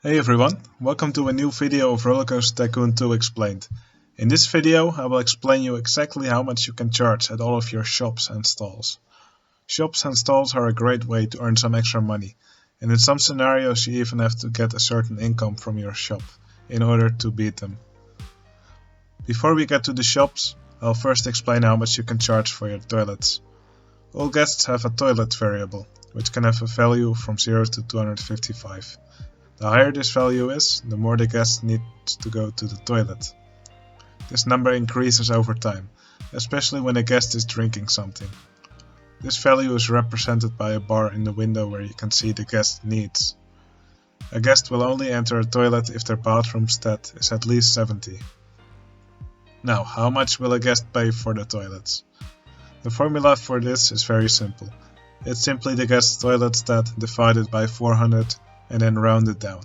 Hey everyone, welcome to a new video of Rollercoaster Tycoon 2 Explained. In this video I will explain you exactly how much you can charge at all of your shops and stalls. Shops and stalls are a great way to earn some extra money, and in some scenarios you even have to get a certain income from your shop in order to beat them. Before we get to the shops, I'll first explain how much you can charge for your toilets. All guests have a toilet variable, which can have a value from 0 to 255. The higher this value is, the more the guest needs to go to the toilet. This number increases over time, especially when a guest is drinking something. This value is represented by a bar in the window where you can see the guest needs. A guest will only enter a toilet if their bathroom stat is at least 70. Now, how much will a guest pay for the toilets? The formula for this is very simple. It's simply the guest's toilet stat divided by 400 and then round it down.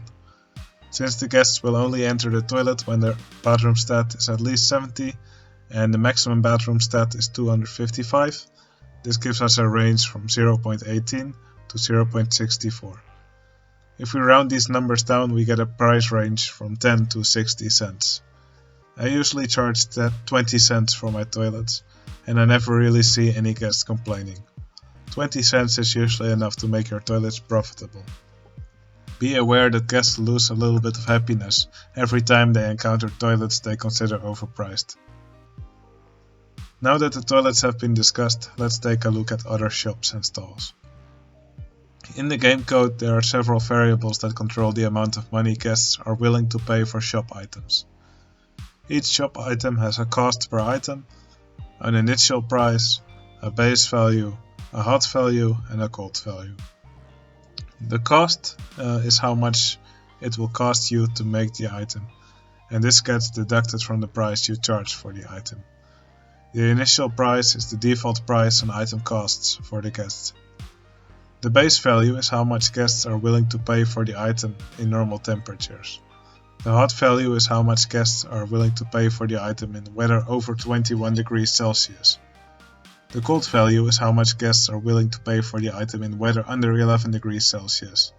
Since the guests will only enter the toilet when their bathroom stat is at least 70 and the maximum bathroom stat is 255, this gives us a range from 0.18 to 0.64. If we round these numbers down, we get a price range from 10 to 60 cents. I usually charge 20 cents for my toilets, and I never really see any guests complaining. 20 cents is usually enough to make your toilets profitable. Be aware that guests lose a little bit of happiness every time they encounter toilets they consider overpriced. Now that the toilets have been discussed, let's take a look at other shops and stalls. In the game code there are several variables that control the amount of money guests are willing to pay for shop items. Each shop item has a cost per item, an initial price, a base value, a hot value and a cold value. The cost is how much it will cost you to make the item, and this gets deducted from the price you charge for the item. The initial price is the default price an item costs for the guest. The base value is how much guests are willing to pay for the item in normal temperatures. The hot value is how much guests are willing to pay for the item in weather over 21 degrees Celsius. The cold value is how much guests are willing to pay for the item in weather under 11 degrees Celsius.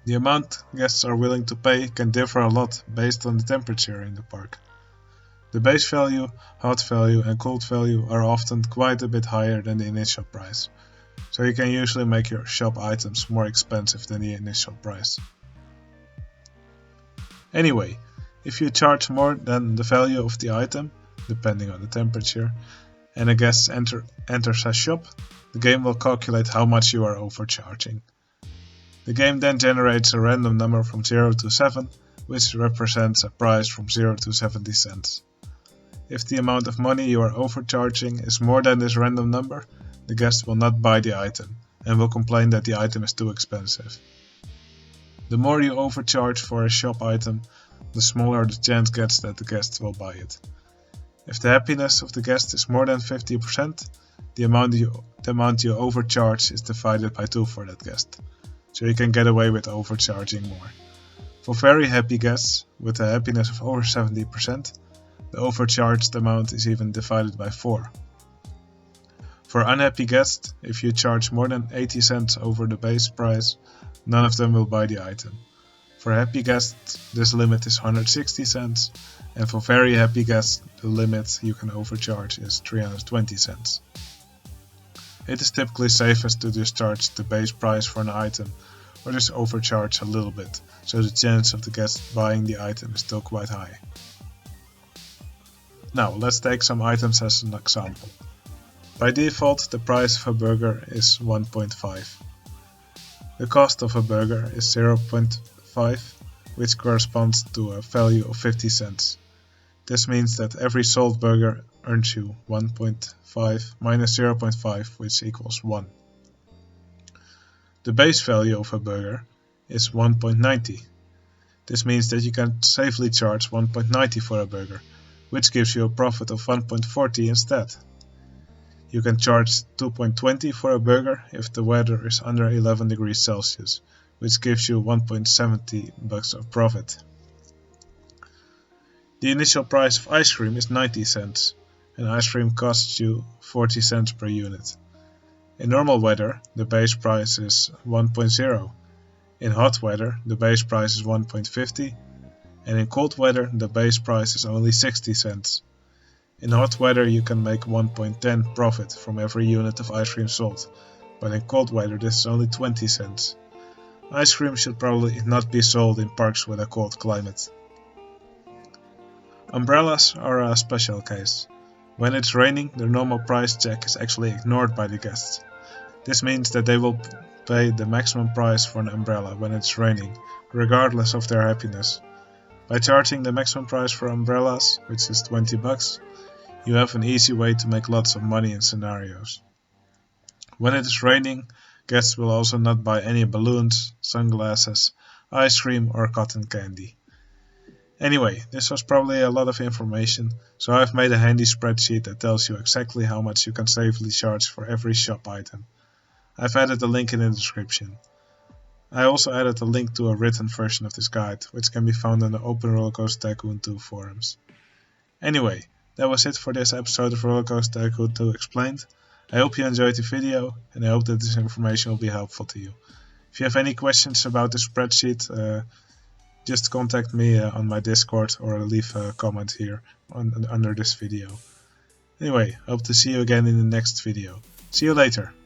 The amount guests are willing to pay can differ a lot based on the temperature in the park. The base value, hot value and cold value are often quite a bit higher than the initial price, so you can usually make your shop items more expensive than the initial price. Anyway, if you charge more than the value of the item, depending on the temperature, and a guest enters a shop, the game will calculate how much you are overcharging. The game then generates a random number from 0 to 7, which represents a price from 0 to 70 cents. If the amount of money you are overcharging is more than this random number, the guest will not buy the item and will complain that the item is too expensive. The more you overcharge for a shop item, the smaller the chance gets that the guest will buy it. If the happiness of the guest is more than 50%, the amount you overcharge is divided by 2 for that guest, so you can get away with overcharging more. For very happy guests, with a happiness of over 70%, the overcharged amount is even divided by 4. For unhappy guests, if you charge more than 80 cents over the base price, none of them will buy the item. For happy guests, this limit is 160 cents, and for very happy guests, the limit you can overcharge is 320 cents. It is typically safest to just charge the base price for an item, or just overcharge a little bit, so the chance of the guest buying the item is still quite high. Now, let's take some items as an example. By default, the price of a burger is 1.5. The cost of a burger is 0.5, which corresponds to a value of 50 cents. This means that every sold burger earns you 1.5 minus 0.5, which equals 1. The base value of a burger is 1.90. This means that you can safely charge 1.90 for a burger, which gives you a profit of 1.40 instead. You can charge 2.20 for a burger if the weather is under 11 degrees Celsius, which gives you 1.70 bucks of profit. The initial price of ice cream is 90 cents, and ice cream costs you 40 cents per unit. In normal weather, the base price is 1.0. In hot weather, the base price is 1.50, and in cold weather, the base price is only 60 cents. In hot weather, you can make 1.10 profit from every unit of ice cream sold, but in cold weather, this is only 20 cents. Ice cream should probably not be sold in parks with a cold climate. Umbrellas are a special case. When it's raining, the normal price check is actually ignored by the guests. This means that they will pay the maximum price for an umbrella when it's raining, regardless of their happiness. By charging the maximum price for umbrellas, which is 20 bucks, you have an easy way to make lots of money in scenarios. When it is raining, guests will also not buy any balloons, sunglasses, ice cream or cotton candy. Anyway, this was probably a lot of information, so I've made a handy spreadsheet that tells you exactly how much you can safely charge for every shop item. I've added a link in the description. I also added a link to a written version of this guide, which can be found on the Open Rollercoaster Tycoon 2 forums. Anyway, that was it for this episode of Rollercoaster Tycoon 2 Explained. I hope you enjoyed the video, and I hope that this information will be helpful to you. If you have any questions about the spreadsheet, just contact me on my Discord or leave a comment here under this video. Anyway, hope to see you again in the next video. See you later!